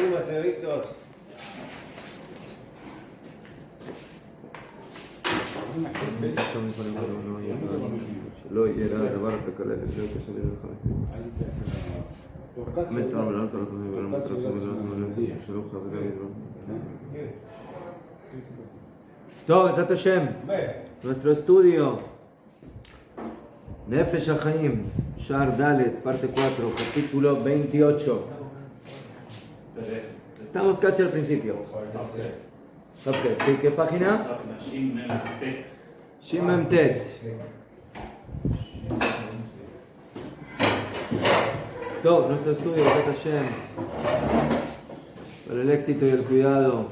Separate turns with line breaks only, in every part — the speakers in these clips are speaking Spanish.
arriba, señor Víctor.
לא יראה דבר תקלה לבדוק השם יזרחה מת רב לאלת רתמים ולמות רסום ולמות שלא חברי
Todo, Besat Hashem. Nuestro estudio Nefesh HaChaim, Shar Dalet, parte 4, capítulo 28. Estamos casi al principio. Okay. ¿Sí? ¿Qué página? Shin Mem Tet. Todo, nuestro estudio Besat Hashem, para el éxito y el cuidado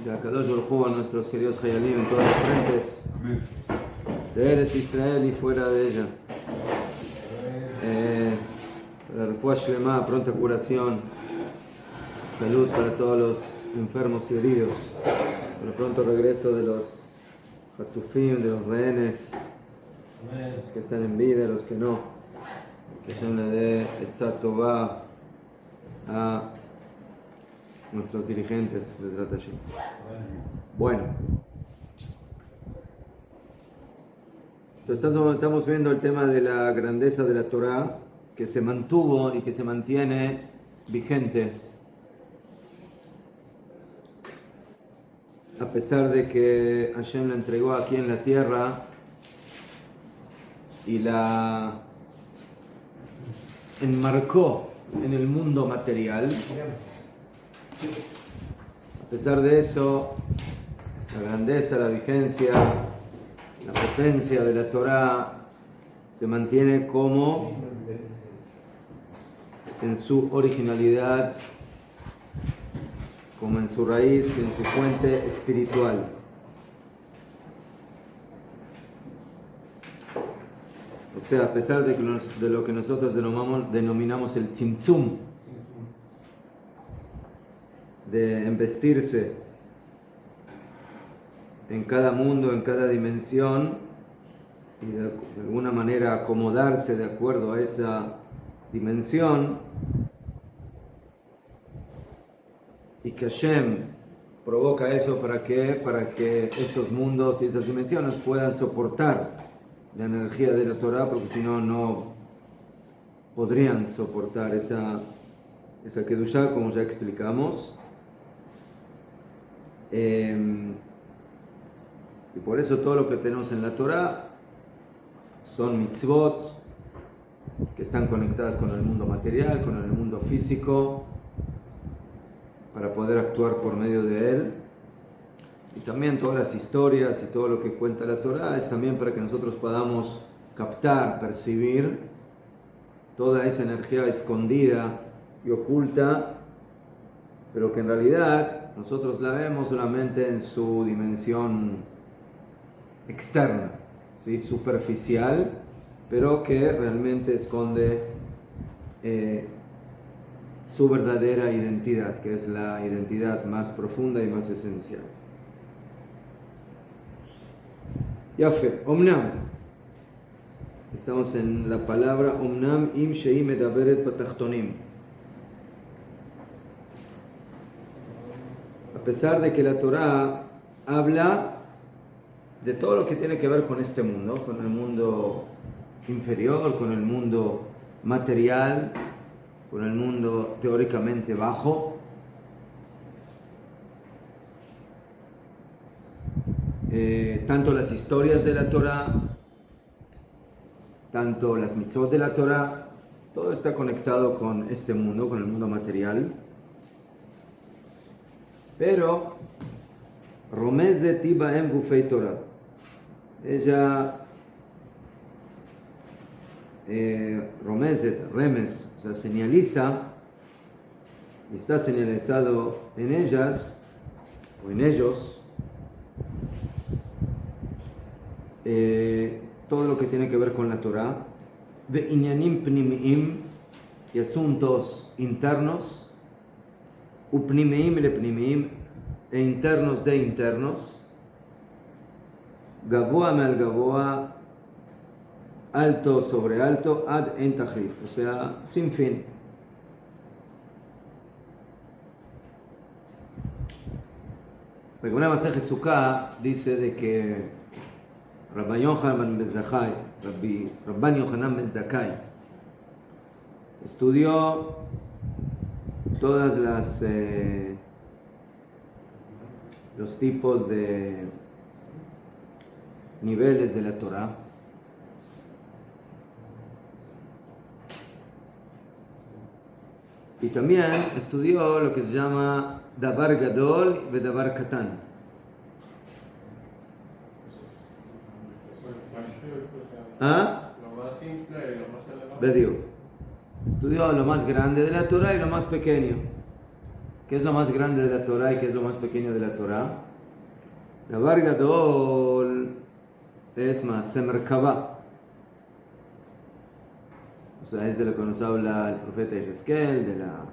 de Akadosh Baruj Hu a nuestros queridos Hayalim en todas las frentes de Eretz Israel y fuera de ella. Para Refuah Shlema, pronta curación, salud para todos los enfermos y heridos, para el pronto regreso de los Hatufim, de los rehenes, los que están en vida, los que no, que Hashem le dé Etzat Tová a nuestros dirigentes de Hashem. Bueno, entonces estamos viendo el tema de la grandeza de la Torah, que se mantuvo y que se mantiene vigente a pesar de que Hashem la entregó aquí en la tierra y la enmarcó en el mundo material. A pesar de eso, la grandeza, la vigencia, la potencia de la Torah se mantiene como en su originalidad, como en su raíz y en su fuente espiritual. O sea, a pesar de lo que nosotros denominamos el tzimtzum, de embestirse en cada mundo, en cada dimensión, y de alguna manera acomodarse de acuerdo a esa dimensión, y que Hashem provoca eso para que esos mundos y esas dimensiones puedan soportar la energía de la Torah, porque si no, no podrían soportar esa Kedushá, como ya explicamos. Y por eso todo lo que tenemos en la Torah son mitzvot que están conectadas con el mundo material, con el mundo físico, para poder actuar por medio de él. Y también todas las historias y todo lo que cuenta la Torah es también para que nosotros podamos captar, percibir toda esa energía escondida y oculta, pero que en realidad nosotros la vemos solamente en su dimensión externa, ¿sí? Superficial, pero que realmente esconde su verdadera identidad, que es la identidad más profunda y más esencial. Yafe, Omnam. Estamos en la palabra Omnam im shei medaberet batachtonim. A pesar de que la Torah habla de todo lo que tiene que ver con este mundo, con el mundo inferior, con el mundo material, con el mundo teóricamente bajo, tanto las historias de la Torah, tanto las mitzvot de la Torah, todo está conectado con este mundo, con el mundo material. Pero Romezet Ibaem Gufei Torah, ella Romezet, Remes, o sea, señaliza, y está señalizado en ellas o en ellos todo lo que tiene que ver con la Torah, de Inyanim Pnimiim, y asuntos internos, Upnimeim le Pnimiim, e internos de internos, Gavoa mal Gavoa, alto sobre alto, ad en tajrit, o sea, sin fin. La Gemara Masejet Sukkah dice de que Rabban Yochanan ben Zakkai estudió todas los tipos de niveles de la Torah. Y también estudió lo que se llama Davar Gadol y Davar Katan. ¿Ah?
Lo más simple y lo más elevado.
Bediu. Estudió lo más grande de la Torah y lo más pequeño. ¿Qué es lo más grande de la Torah y qué es lo más pequeño de la Torah? Davar Gadol es Maaseh Merkavah. O sea, es de lo que nos habla el profeta Ezequiel, de la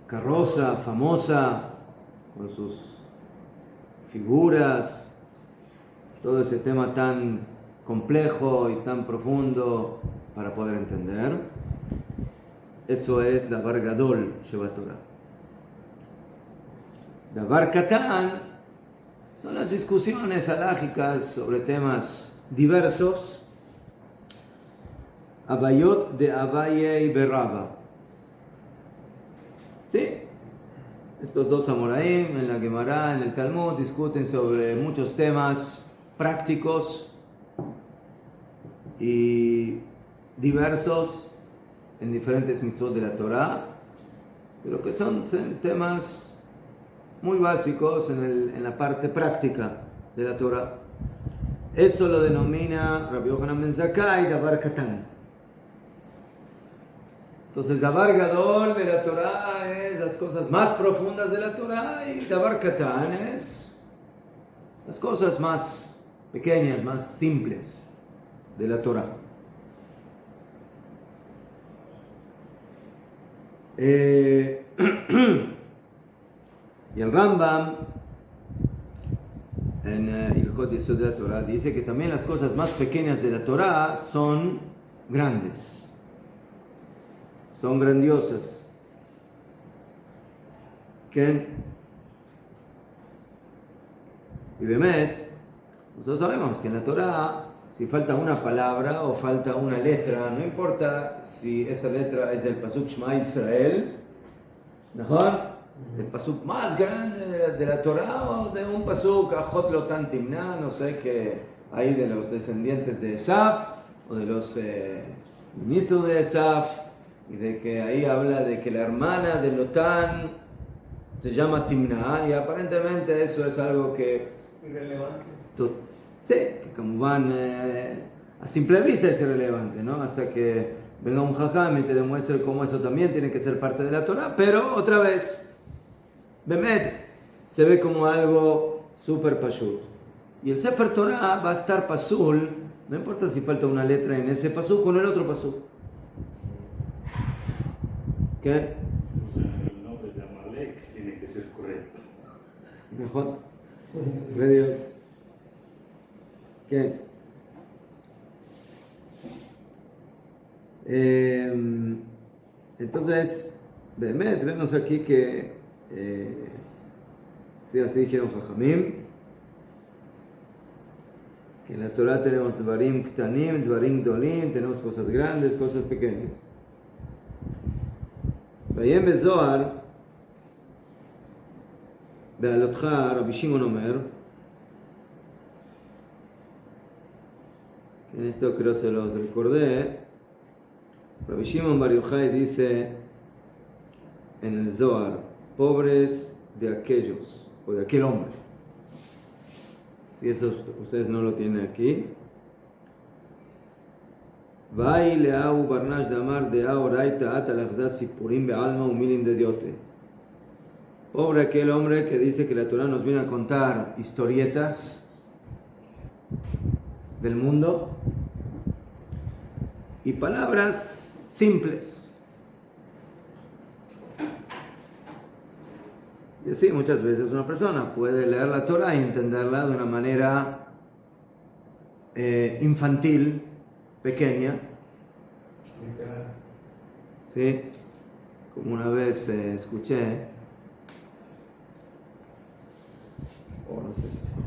carroza famosa, con sus figuras, todo ese tema tan complejo y tan profundo para poder entender. Eso es Davar Gadol Sheba Torah. Davar Katan son las discusiones halágicas sobre temas diversos. Abayot de Abaye y Berraba. Sí, estos dos Amoraim en la Gemara, en el Talmud, discuten sobre muchos temas prácticos y diversos en diferentes mitzvot de la Torah, pero que son temas muy básicos en la parte práctica de la Torah. Eso lo denomina Rabbi Yochanan ben Zakkai Davar Katan. Entonces, Davar Gadol de la Torah es las cosas más profundas de la Torah y Davar Katan es las cosas más pequeñas, más simples de la Torah. Y el Rambam en Ilhot Yesod de la Torah dice que también las cosas más pequeñas de la Torah son grandes. Son grandiosas. ¿Qué? Y Bemet, nosotros sabemos que en la Torah, si falta una palabra o falta una letra, no importa si esa letra es del Pasuk Shema Israel, ¿mejor? El Pasuk más grande de la Torah o de un Pasuk Ajot Lotan Timna, no sé, que hay de los descendientes de Esaf o de los ministros de Esaf. Y de que ahí habla de que la hermana de Lotán se llama Timna, y aparentemente eso es algo que...
Irrelevante.
Sí, que como van a simple vista es irrelevante, ¿no? Hasta que venga un jajam y te demuestre cómo eso también tiene que ser parte de la Torah, pero otra vez, Bemet se ve como algo súper pashut. Y el Sefer Torah va a estar pasul, no importa si falta una letra en ese pasuk o en el otro pasuk. ¿Qué?
O sea, el nombre de Amalek tiene que ser correcto.
Mejor. Medio. ¿Qué? Entonces, vemos aquí que sí, así dijeron Jajamim, que en la Torah tenemos Dvarim Ktanim, Dvarim Dolim, tenemos cosas grandes, cosas pequeñas. Vayem Bezohar, Bealotcha, Rabbi Shimon Omer, que en esto creo se los recordé, Rabbi Shimon Bar Yochai dice en el Zohar, pobres de aquellos, o de aquel hombre. Si eso ustedes no lo tienen aquí. Vai leau barnash damar de aoraita atalachza sipurim bealma umilin de diote. Pobre aquel hombre que dice que la Torah nos viene a contar historietas del mundo y palabras simples. Y así muchas veces una persona puede leer la Torah y entenderla de una manera infantil, pequeña. ¿Sí? Como una vez escuché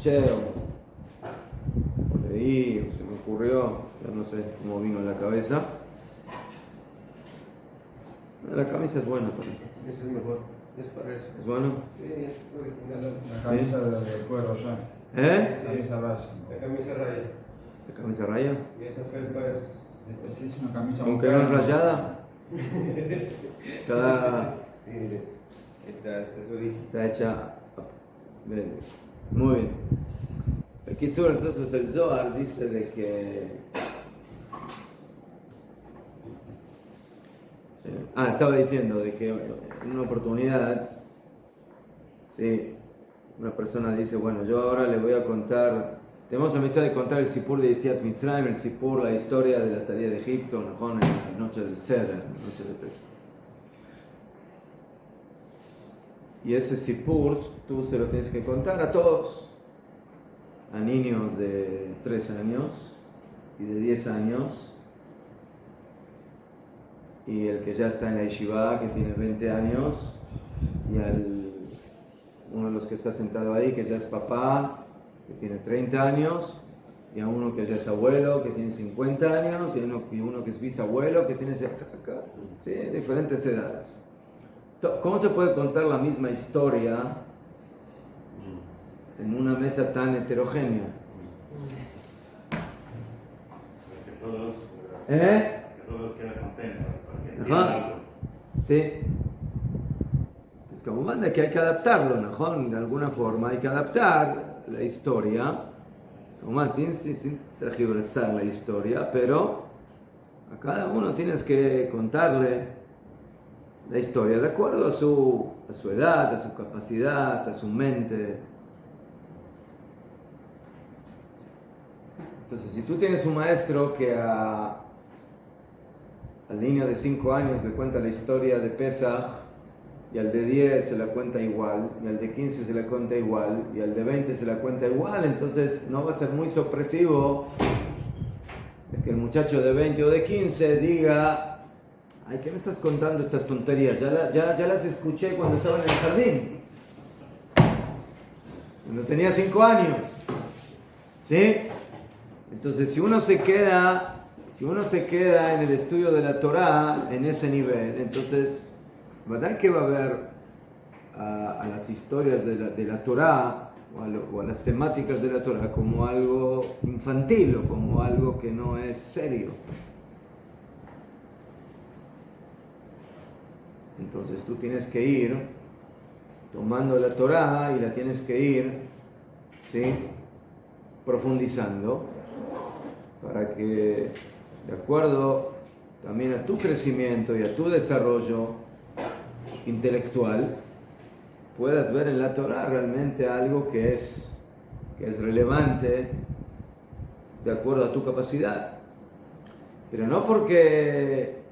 escuché o leí o se me ocurrió, ya no sé cómo vino a la cabeza. La camisa es buena para mí.
Ese es mejor. Es para eso.
¿Es bueno?
Sí, es original.
La camisa de cuero ya.
¿Eh?
Sí.
Camisa raya.
La camisa raya.
¿La camisa raya?
Y esa felpa es.
Si es una camisa
Aunque no es
cara,
rayada, está,
Sí, mire. Esta es original.
está hecha. Bien. Muy bien. El Kitsur, entonces el Zohar dice de que. Estaba diciendo de que en una oportunidad, sí, una persona dice, bueno, yo ahora le voy a contar, tenemos la misión de contar el Sipur de Yetziat Mitzrayim, el Sipur, la historia de la salida de Egipto, en la noche del Seder, en la noche de Pesach. Y ese Sipur tú se lo tienes que contar a todos, a niños de 3 años y de 10 años, y el que ya está en la yeshiva, que tiene 20 años, y uno de los que está sentado ahí, que ya es papá, que tiene 30 años, y a uno que ya es abuelo, que tiene 50 años, y uno que es bisabuelo, que tiene sí, diferentes edades. ¿Cómo se puede contar la misma historia en una mesa tan heterogénea?
Que todos,
¿Eh?
que todos queden contentos, para que
Ajá.
entiendan algo.
Sí. Es como manda que hay que adaptarlo, ¿no? De alguna forma hay que adaptar la historia, como sin tergiversar la historia, pero a cada uno tienes que contarle la historia de acuerdo a su edad, a su capacidad, a su mente. Entonces, si tú tienes un maestro que al niño de 5 años le cuenta la historia de Pesach, y al de 10 se la cuenta igual, y al de 15 se la cuenta igual, y al de 20 se la cuenta igual, entonces no va a ser muy sorpresivo de que el muchacho de 20 o de 15 diga, ay, ¿qué me estás contando estas tonterías? Ya las escuché cuando estaba en el jardín, cuando tenía 5 años, ¿sí? Entonces, si uno se queda en el estudio de la Torá en ese nivel, entonces, ¿verdad que va a haber a las historias de la Torá o a las temáticas de la Torá como algo infantil o como algo que no es serio? Entonces tú tienes que ir tomando la Torá y la tienes que ir, ¿sí?, profundizando para que, de acuerdo también a tu crecimiento y a tu desarrollo intelectual, puedas ver en la Torá realmente algo que es relevante de acuerdo a tu capacidad. Pero no porque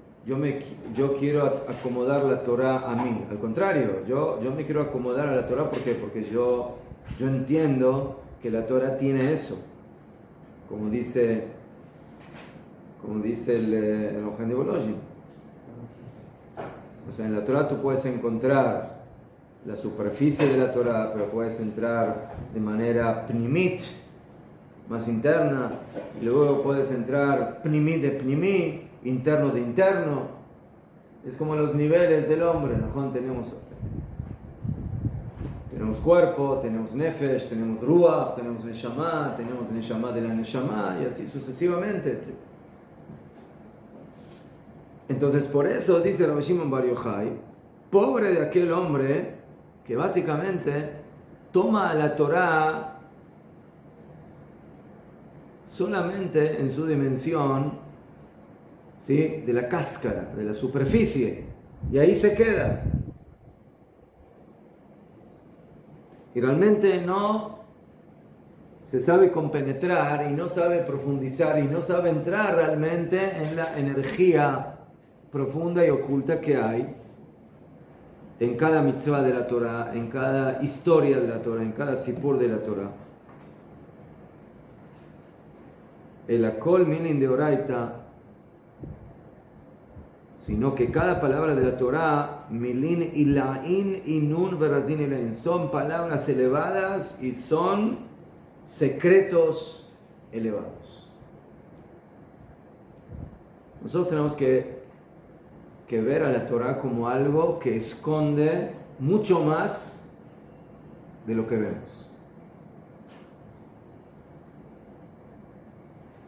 yo quiero acomodar la Torá a mí, al contrario, yo me quiero acomodar a la Torá porque yo entiendo que la Torá tiene eso, como dice el Oján de Bolojin. O sea, en la Torá tú puedes encontrar la superficie de la Torá, pero puedes entrar de manera pnimit, más interna, y luego puedes entrar pnimit de pnimit, interno de interno. Es como los niveles del hombre, ¿no? Tenemos cuerpo, tenemos nefesh, tenemos ruach, tenemos neshama de la neshama, y así sucesivamente. Entonces, por eso dice Rabbi Shimon Bar Yochai, pobre de aquel hombre que básicamente toma la Torá solamente en su dimensión, ¿sí?, de la cáscara, de la superficie, y ahí se queda. Y realmente no se sabe compenetrar y no sabe profundizar y no sabe entrar realmente en la energía profunda y oculta que hay en cada mitzvah de la Torah, en cada historia de la Torah, en cada sipur de la Torah. El akol minin de oraita, sino que cada palabra de la Torah, milin ilain y nun verazin ilain, son palabras elevadas y son secretos elevados. Nosotros tenemos que ver a la Torah como algo que esconde mucho más de lo que vemos.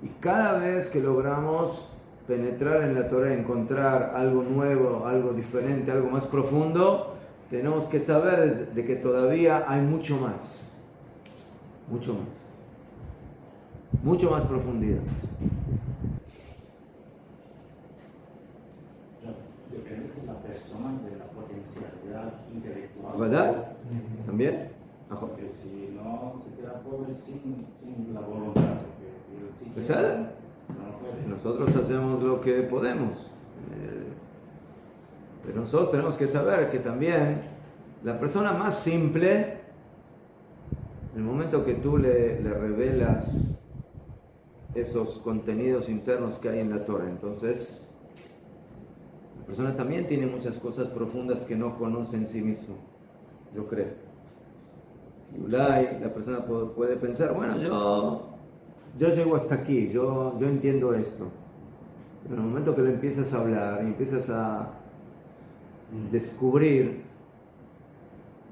Y cada vez que logramos penetrar en la Torah, encontrar algo nuevo, algo diferente, algo más profundo, tenemos que saber de que todavía hay mucho más. Mucho más. Mucho más profundidad.
Depende de la persona, de la potencialidad intelectual.
¿Verdad? ¿También? Ajá.
Porque si no, se queda pobre sin la voluntad. Porque el psique
Pues,
no puede.
nosotros hacemos lo que podemos. Pero nosotros tenemos que saber que también la persona más simple, en el momento que tú le revelas esos contenidos internos que hay en la Torah, entonces la persona también tiene muchas cosas profundas que no conoce en sí mismo, yo creo. Y la persona puede pensar, bueno, yo llego hasta aquí, yo entiendo esto. Pero en el momento que le empiezas a hablar y empiezas a descubrir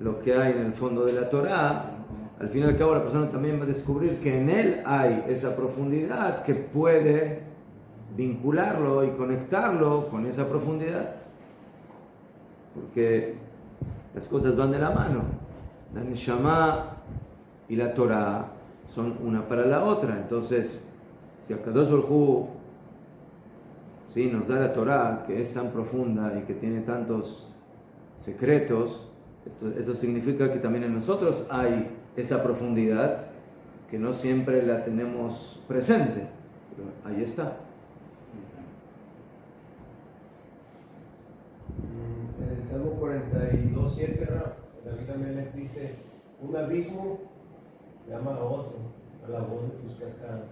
lo que hay en el fondo de la Torá, al fin y al cabo la persona también va a descubrir que en él hay esa profundidad que puede vincularlo y conectarlo con esa profundidad. Porque las cosas van de la mano. La Neshama y la Torá son una para la otra. Entonces, si Akadosh Baruj Hu, ¿sí?, nos da la Torá, que es tan profunda y que tiene tantos secretos, eso significa que también en nosotros hay esa profundidad que no siempre la tenemos presente, pero ahí está.
En el Salmo 42:7, David Amelech dice: un abismo llama a otro, a la voz de tus cascadas.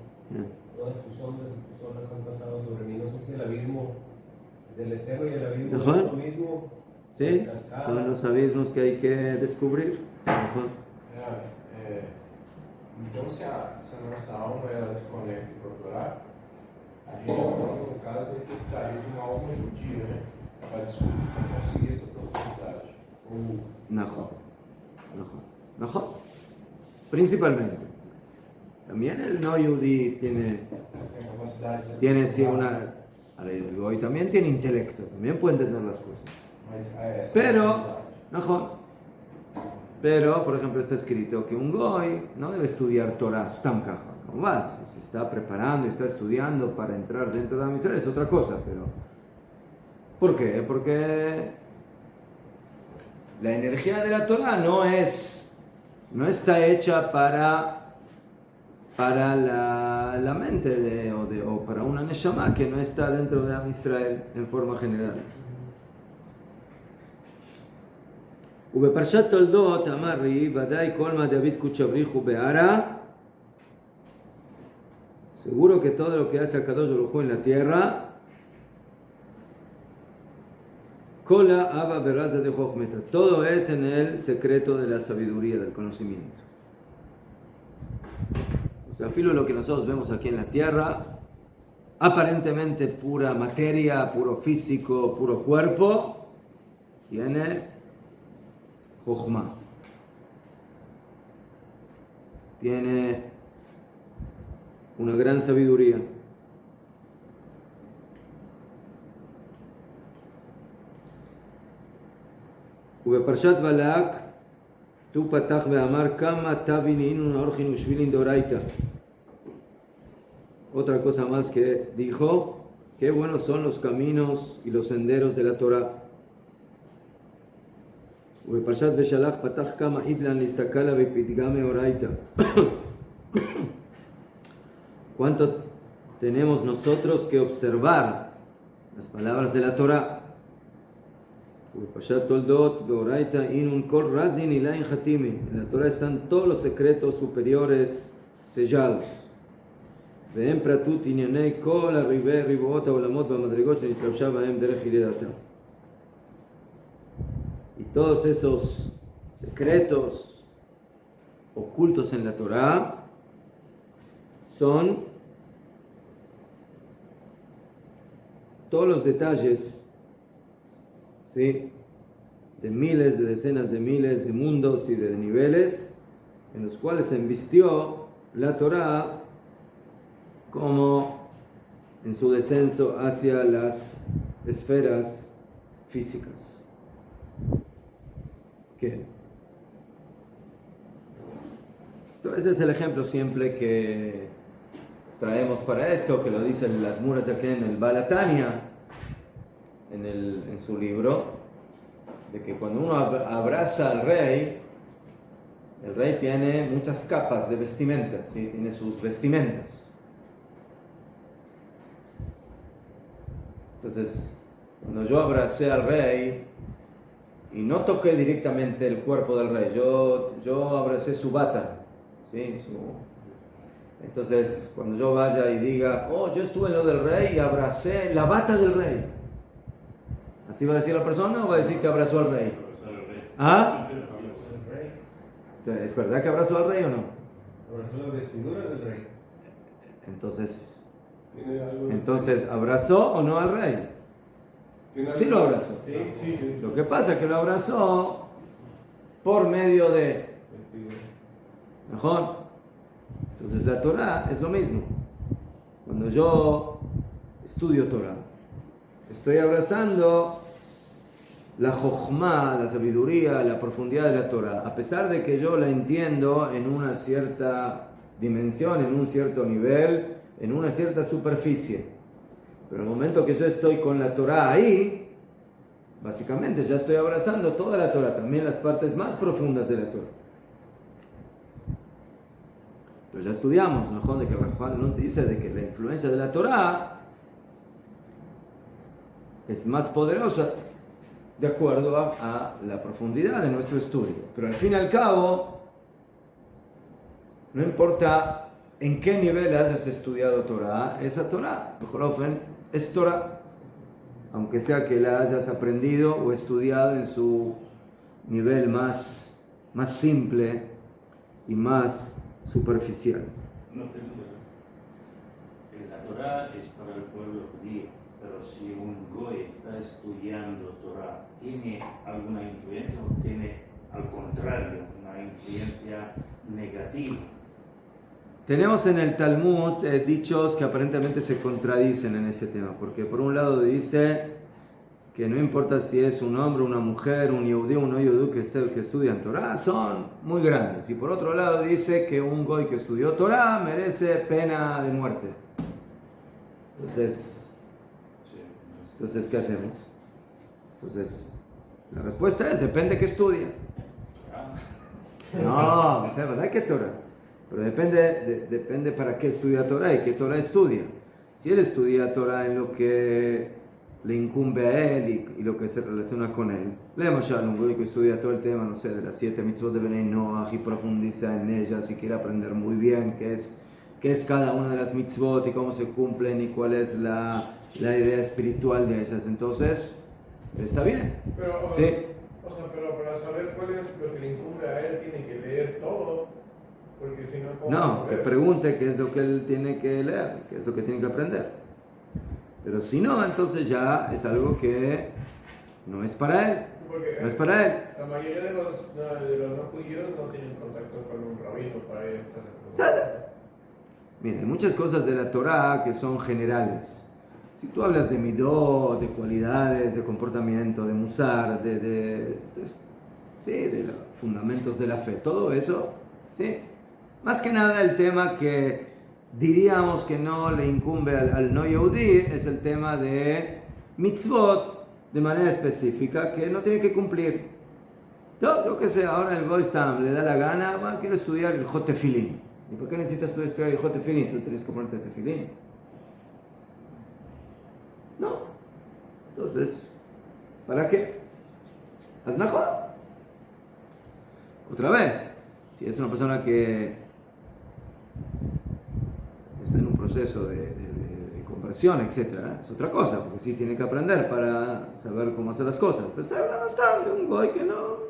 Todas tus ondas y tus olas han pasado sobre mí. No sé si el abismo del Eterno y el abismo es lo mismo.
Sí, son los abismos que hay que descubrir.
Então, se a nossa alma ela se conecta com a Torá, a gente, no caso, necessitaria de uma alma judia, né? Para descobrir, para conseguir essa profundidade.
Najón. Principalmente. También el no yudí tiene sí una... El goy también tiene intelecto, también puede entender las cosas. Pero, por ejemplo, está escrito que un goy no debe estudiar Torah stam kaja. ¿Cómo va? Si se está preparando y está estudiando para entrar dentro de la Israel es otra cosa, pero... ¿Por qué? Porque la energía de la Torah no está hecha para la mente o para una neshama que no está dentro de Am Israel en forma general. ובפרשת תולדות אמר לי, ודאי כל מה דוד קודש אבריחו בהרה, seguro que todo lo que hace Akadosh Baruj Hu en la tierra, Kola Abba Beraza de Jochmeta, todo es en el secreto de la sabiduría, del conocimiento. O sea, filo lo que nosotros vemos aquí en la tierra, aparentemente pura materia, puro físico, puro cuerpo, tiene Jochma, tiene una gran sabiduría. ובפרשת בלק, tu פתח ואמר כמה תבינינו אורחין ושבילין דאורייתא. Otra cosa más que dijo, qué buenos son los caminos y los senderos de la Torah. ובפרשת בשלח פתח כמה אילן להסתכל לה בפתגם מאורייתא. ¿Cuánto tenemos nosotros que observar las palabras de la Torah? ובפרשת תולדות באורייתא אינון כל רזין עילין חתימין. En la Torah están todos los secretos superiores sellados. והם פרטות ענייני כל ריבועות העולמות והמדרגות שנתלבשה בהם דרך ירידתם. Y todos esos secretos ocultos en la Torah son todos los detalles, ¿sí?, de miles, de decenas de miles de mundos y de niveles en los cuales se invistió la Torá como en su descenso hacia las esferas físicas. ¿Qué? Entonces ese es el ejemplo siempre que traemos para esto, que lo dice el Admur aquí en el Balatania, en su libro, de que cuando uno abraza al rey, el rey tiene muchas capas de vestimentas, ¿sí? Tiene sus vestimentas. Entonces, cuando yo abracé al rey y no toqué directamente el cuerpo del rey, yo abracé su bata, ¿sí? Entonces, cuando yo vaya y diga, oh, yo estuve en lo del rey y abracé la bata del rey, ¿así va a decir la persona o va a decir que abrazó al rey? ¿Ah? ¿Es verdad que abrazó al rey o no?
Abrazó las vestiduras del rey.
Entonces, ¿abrazó o no al rey? Sí lo abrazó.
Sí.
Lo que pasa es que lo abrazó por medio de... ¿Mejor? Entonces la Torah es lo mismo. Cuando yo estudio Torah, estoy abrazando la jochma, la sabiduría, la profundidad de la Torah, a pesar de que yo la entiendo en una cierta dimensión, en un cierto nivel, en una cierta superficie. Pero el momento que yo estoy con la Torah ahí, básicamente ya estoy abrazando toda la Torah, también las partes más profundas de la Torah. Pero ya estudiamos, ¿no? De que Rajban nos dice de que la influencia de la Torah es más poderosa de acuerdo a la profundidad de nuestro estudio. Pero al fin y al cabo, no importa en qué nivel hayas estudiado Torah, esa Torah, es Torah, aunque sea que la hayas aprendido o estudiado en su nivel más simple y más superficial.
Una pregunta. La Torah es para el pueblo judío, pero si un goy está estudiando Torah, ¿tiene alguna influencia o tiene, al contrario, una influencia negativa?
Tenemos en el Talmud dichos que aparentemente se contradicen en ese tema, porque por un lado dice que no importa si es un hombre, una mujer, un yehudí, un no yehudí que estudian Torah, son muy grandes. Y por otro lado dice que un goy que estudió Torah merece pena de muerte. Entonces, ¿qué hacemos? Entonces, la respuesta es, depende qué estudia. No, es verdad que Torah. Pero depende para qué estudia Torah y qué Torah estudia. Si él estudia Torah en lo que le incumbe a él y lo que se relaciona con él. Leemos ya un güey que estudia todo el tema, no sé, de las 7 mitzvot de Benei Noach y profundiza en ellas y quiere aprender muy bien qué es cada una de las mitzvot y cómo se cumplen y cuál es la idea espiritual de ellas. Entonces, está bien.
Pero,
sí.
Pero para saber cuál es lo que le incumbe a él, tiene que leer todo. Porque si no,
No, que pregunte qué es lo que él tiene que leer, qué es lo que tiene que aprender. Pero si no, entonces ya es algo que no es para él.
Porque
no es para él.
La mayoría de los no judíos no tienen contacto con un rabino para ir.
Mira, hay muchas cosas de la Torah que son generales. Si tú hablas de midot, de cualidades, de comportamiento, de musar, de los fundamentos de la fe, todo eso, sí. Más que nada el tema que diríamos que no le incumbe al no yehudí es el tema de mitzvot de manera específica que no tiene que cumplir. Todo lo que sea, ahora el goy Stam le da la gana, bueno, quiero estudiar el Hot Tefilín. ¿Y por qué necesitas tú estudiar el Hot Tefilín? ¿Tú tienes que ponerte Tefilín? No. Entonces, ¿para qué? Haz mejor. Otra vez, si es una persona que está en un proceso de conversión, etc., es otra cosa, porque sí tiene que aprender para saber cómo hacer las cosas. Pero está hablando de un goy que no.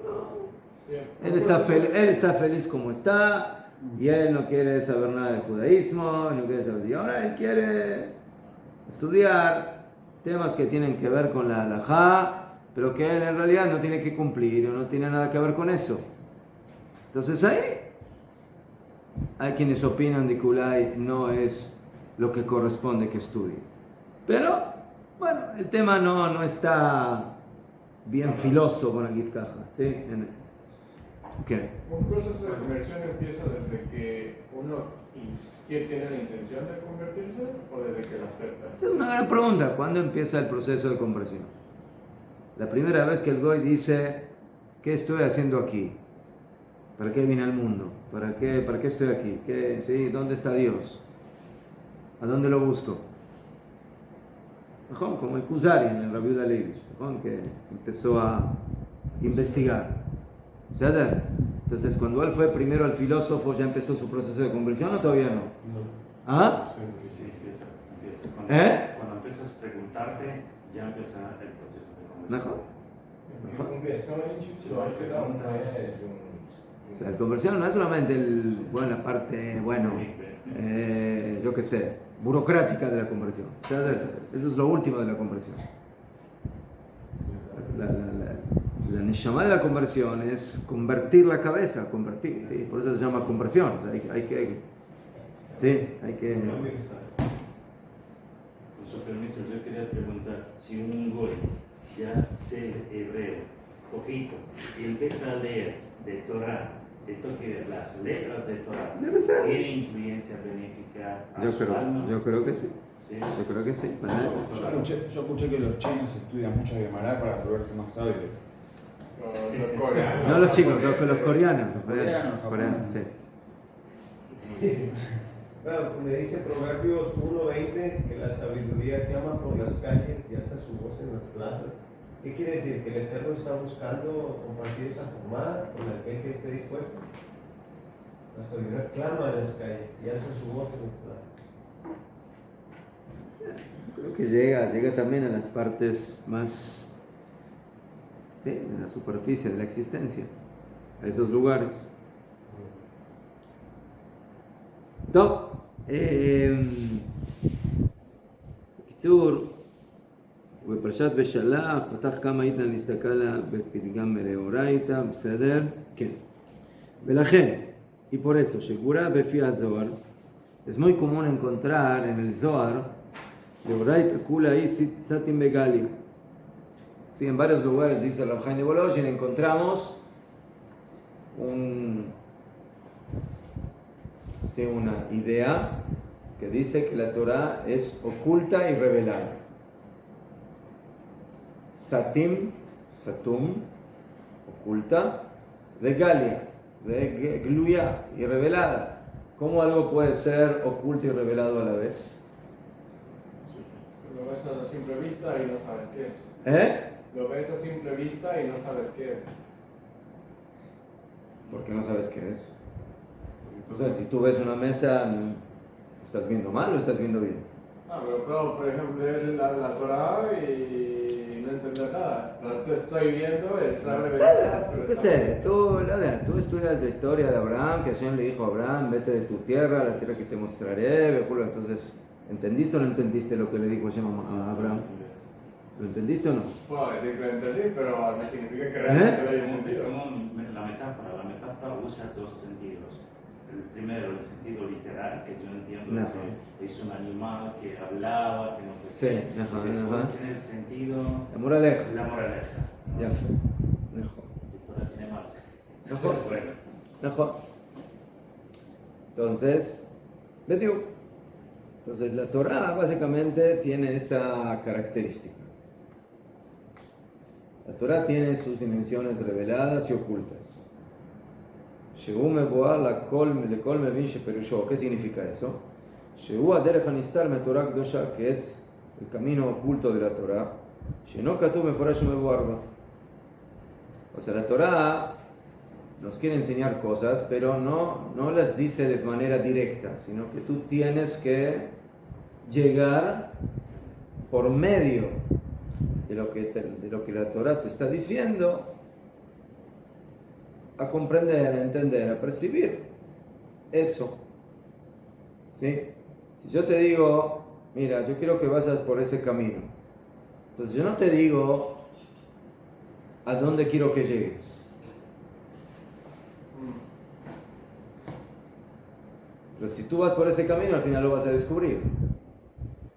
Él está feliz como está, Y él no quiere saber nada de judaísmo, no quiere saber. Y ahora él quiere estudiar temas que tienen que ver con la halajá, pero que él en realidad no tiene que cumplir o no tiene nada que ver con eso. Entonces ahí hay quienes opinan de que Ulay no es lo que corresponde que estudie. Pero, bueno, el tema no está bien filoso con la Git Kaja, ¿sí? ¿Qué?
Un proceso de conversión empieza desde que uno tiene la intención de convertirse o desde que lo acepta.
Esa es una gran pregunta. ¿Cuándo empieza el proceso de conversión? La primera vez que el Goy dice, ¿qué estoy haciendo aquí? ¿Para qué vine al mundo? ¿Para qué estoy aquí? ¿Sí? ¿Dónde está Dios? ¿A dónde lo busco? Como el Kuzari en el Rabbi Yehuda Leibovich, que empezó a investigar. ¿Sabes? Entonces, cuando él fue primero al filósofo, ¿ya empezó su proceso de conversión o todavía no? ¿Ah?
Sí, empieza. Cuando empiezas a preguntarte, ya empieza el proceso de conversión.
¿Mejor?
Conversão a gente só acho que dá um teste.
O sea, la conversión no es solamente la parte, yo qué sé, burocrática de la conversión. O sea, eso es lo último de la conversión. La neshama de la conversión es convertir la cabeza, convertir, ¿sí? Por eso se llama conversión. O sea, hay que.
Con su permiso, yo quería preguntar si un goy ya sé hebreo, poquito, y empieza a leer de Torah, esto que las letras de Torah tiene influencia benéfica a su alma.
Yo creo que sí.
¿Sí?
Yo creo que sí.
Yo escuché que los chinos estudian mucho Gemara para volverse más sabios.
No los chicos, creo que los coreanos.
Los coreanos,
sí.
Claro, me dice Proverbios 1:20 que la sabiduría clama por las calles y alza su voz en las plazas. ¿Qué quiere decir? ¿Que el Eterno está buscando compartir esa jornada con aquel que esté dispuesto? La sabiduría clama en las calles y alza su voz en las plazas.
Creo que llega también a las partes más, sí, de la superficie de la existencia, a esos lugares. טוב, בקיצור, ובפרשת בשלח, פתח כמה איתנה להסתכל בפתגם מלאורייתא, בסדר? כן. ולכן, y por eso, segura בפי הזוהר, es muy común encontrar en el Zohar, de Oraita Kula y Satim Begali. Sí, en varios lugares, dice Rav Chaim de Volozhin, encontramos una idea que dice que la Torah es oculta y revelada. Satum, oculta, de Galia, de Gluya y revelada. ¿Cómo algo puede ser oculto y revelado a la vez?
Lo ves a simple vista y no sabes qué es. Lo ves a simple vista y no sabes qué es.
¿Por qué no sabes qué es? O sea, si tú ves una mesa, ¿estás viendo mal o estás viendo bien?
Pero puedo, por ejemplo, leer la Torah y no entender nada. Lo que estoy viendo está revelado.
¿Qué sé? Tú estudias la historia de Abraham, que Hashem le dijo a Abraham, vete de tu tierra, la tierra que te mostraré, entonces, ¿entendiste o no entendiste lo que le dijo Hashem a Abraham? ¿Lo entendiste o no?
Puedo decir que lo entendí, pero no significa que realmente lo haya
Es
entendido.
como la metáfora usa dos sentidos. El primero, el sentido literal, que yo entiendo que es un animal que hablaba, que no sé
Sí,
qué. Después tiene el sentido...
La moraleja. Ya fue. Mejor.
Ahora tiene más.
Mejor.
Bueno.
Mejor. Entonces, la Torah básicamente tiene esa característica. La Torah tiene sus dimensiones reveladas y ocultas. ¿Qué significa eso? Que es el camino oculto de la Torah. O sea, la Torah nos quiere enseñar cosas, pero no las dice de manera directa, sino que tú tienes que llegar por medio de lo que la Torah te está diciendo a comprender, a entender, a percibir eso. ¿Sí? Si yo te digo, mira, yo quiero que vayas por ese camino. Entonces yo no te digo a dónde quiero que llegues. Pero si tú vas por ese camino, al final lo vas a descubrir.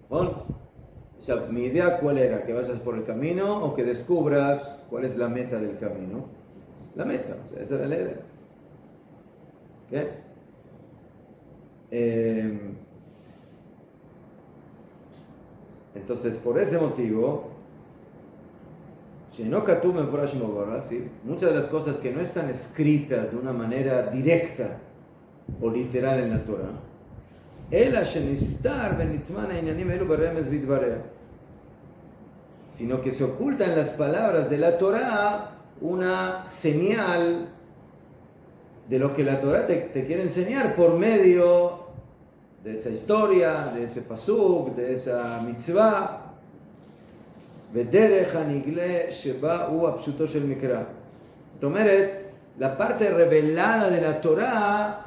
¿Bueno? O sea, mi idea cuál era, que vayas por el camino o que descubras cuál es la meta del camino. La meta, o sea, esa era la idea. ¿Qué? Entonces, por ese motivo, ¿sí? Muchas de las cosas que no están escritas de una manera directa o literal en la Torah, sino que se oculta en las palabras de la Torah una señal de lo que la Torah te quiere enseñar por medio de esa historia, de ese pasuk, de esa mitzvah. La parte revelada de la Torah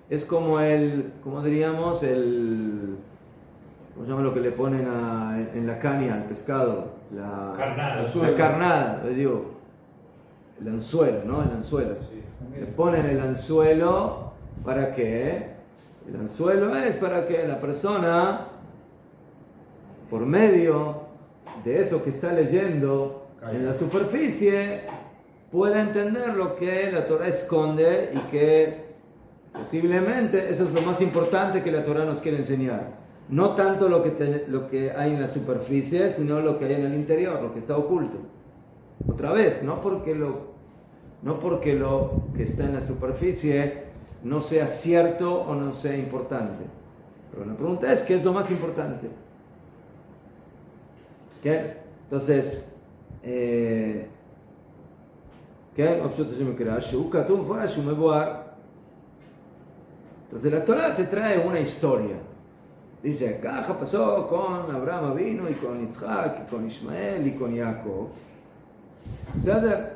es como como diríamos, ¿cómo se llama lo que le ponen en la caña, al pescado? La carnada, le digo. El anzuelo, ¿no? El anzuelo.
Sí.
Le ponen el anzuelo, ¿para qué? El anzuelo es para que la persona, por medio de eso que está leyendo en la superficie, pueda entender lo que la Torah esconde y que posiblemente eso es lo más importante que la Torah nos quiere enseñar. No tanto lo que hay en la superficie, sino lo que hay en el interior, lo que está oculto. Otra vez, no porque lo que está en la superficie no sea cierto o no sea importante. Pero la pregunta es, ¿qué es lo más importante? ¿Qué? Entonces, ¿qué? Entonces la Torah te trae una historia. Dice, acá pasó con Abraham vino y con Yitzhak y con Ismael y con Jacob. ¿Sabe?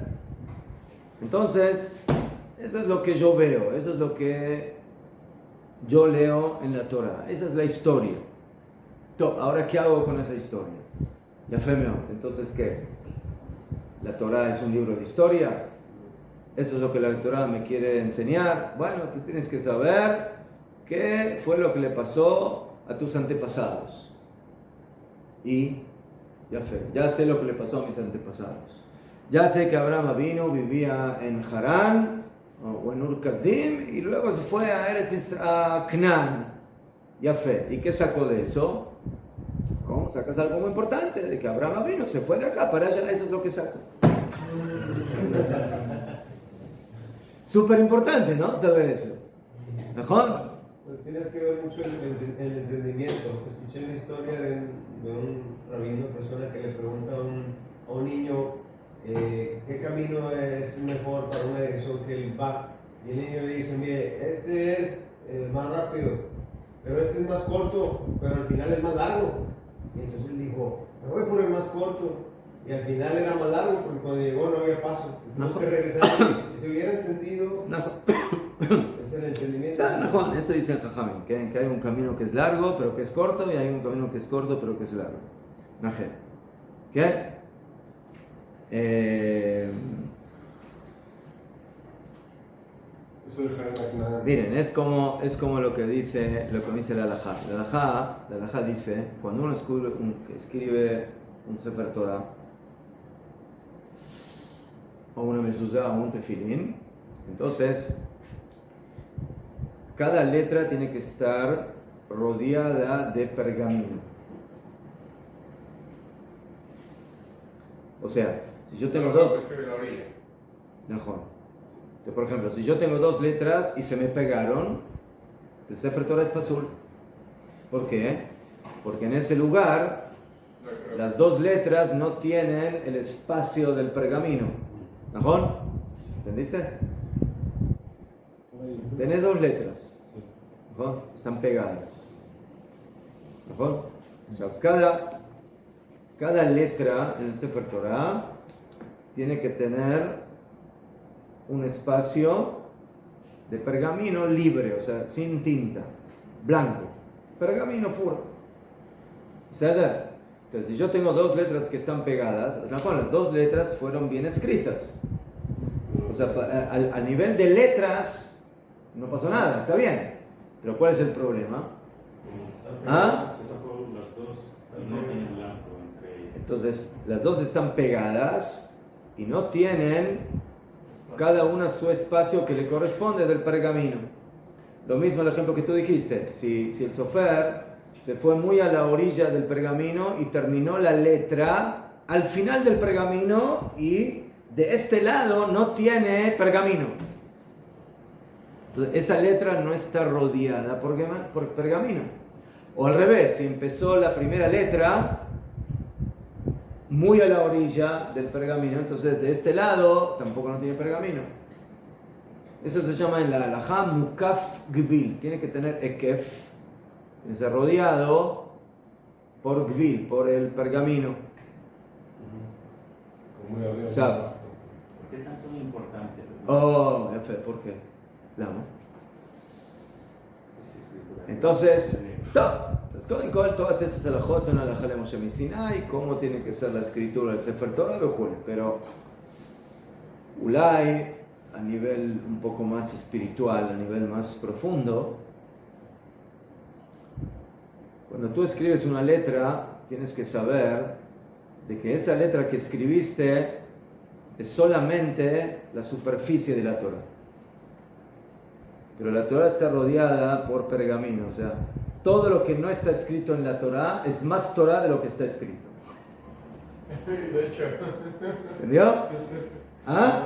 Entonces, eso es lo que yo veo, eso es lo que yo leo en la Torah. Esa es la historia. Ahora, ¿qué hago con esa historia? Ya fue mejor. Entonces, ¿qué? ¿La Torah es un libro de historia? ¿Eso es lo que la Torah me quiere enseñar? Bueno, tú tienes que saber qué fue lo que le pasó a tus antepasados. Y ya sé lo que le pasó a mis antepasados. Ya sé que Abraham vino, vivía en Harán o en Ur Kasdim y luego se fue a Canaán. Ya fe. ¿Y qué sacó de eso? ¿Cómo? Sacas algo muy importante, de que Abraham vino, se fue de acá para allá, eso es lo que sacas. Súper importante, ¿no? Saber eso. ¿Mejor?
Pues tiene que ver mucho el entendimiento. Escuché una historia de un rabino, una persona que le pregunta a un niño qué camino es mejor para una dirección que él va. Y el niño le dice, mire, este es más rápido, pero este es más corto, pero al final es más largo. Y entonces él dijo, me voy por el más corto. Y al final era más largo porque cuando llegó no había paso. Tuvo que regresar. Y si hubiera entendido, es el entendimiento.
Eso dice el Jajamín, que hay un camino que es largo pero que es corto y hay un camino que es corto pero que es largo. ¿Qué? Miren, es como lo que dice la Halajá. La Halajá dice, cuando uno escribe un Sefer Torah o una mezuzá o un tefilín, entonces cada letra tiene que estar rodeada de pergamino. O sea, si yo tengo dos... Mejor. Por ejemplo, si yo tengo dos letras y se me pegaron, el Sefer Torah es pasul. ¿Por qué? Porque en ese lugar las dos letras no tienen el espacio del pergamino. ¿Mejor? ¿Entendiste? Tenés dos letras. ¿Mejor? Están pegadas. ¿Mejor? O sea, cada letra en el Sefer Torah tiene que tener un espacio de pergamino libre, o sea, sin tinta, blanco, pergamino puro. ¿Sabes? Entonces, si yo tengo dos letras que están pegadas, las dos letras fueron bien escritas. O sea, a nivel de letras no pasó nada, está bien. Pero ¿cuál es el problema? ¿Ah?
Se tocó las dos y no tiene blanco entre ellas.
Entonces, las dos están pegadas y no tienen cada una su espacio que le corresponde del pergamino. Lo mismo el ejemplo que tú dijiste. Si el sofer se fue muy a la orilla del pergamino y terminó la letra al final del pergamino y de este lado no tiene pergamino. Entonces, esa letra no está rodeada por pergamino. O al revés, si empezó la primera letra muy a la orilla del pergamino, entonces de este lado tampoco no tiene pergamino. Eso se llama en la halajá mukaf gvil. Tiene que tener ekef, tiene que ser rodeado por gvil, por el pergamino.
Como arriba.
O sea,
¿Por qué tanto importancia?
oh, F, ¿por qué? Lama.
Es escritura.
Entonces, todas esas alajot son alajá de Moshe Sinai, cómo tiene que ser la escritura del Sefer Torah, pero Ulay, a nivel un poco más espiritual, a nivel más profundo, cuando tú escribes una letra, tienes que saber de que esa letra que escribiste es solamente la superficie de la Torah. Pero la Torah está rodeada por pergamino, o sea, todo lo que no está escrito en la Torah es más Torah de lo que está escrito.
De hecho.
¿Entendió? ¿Ah?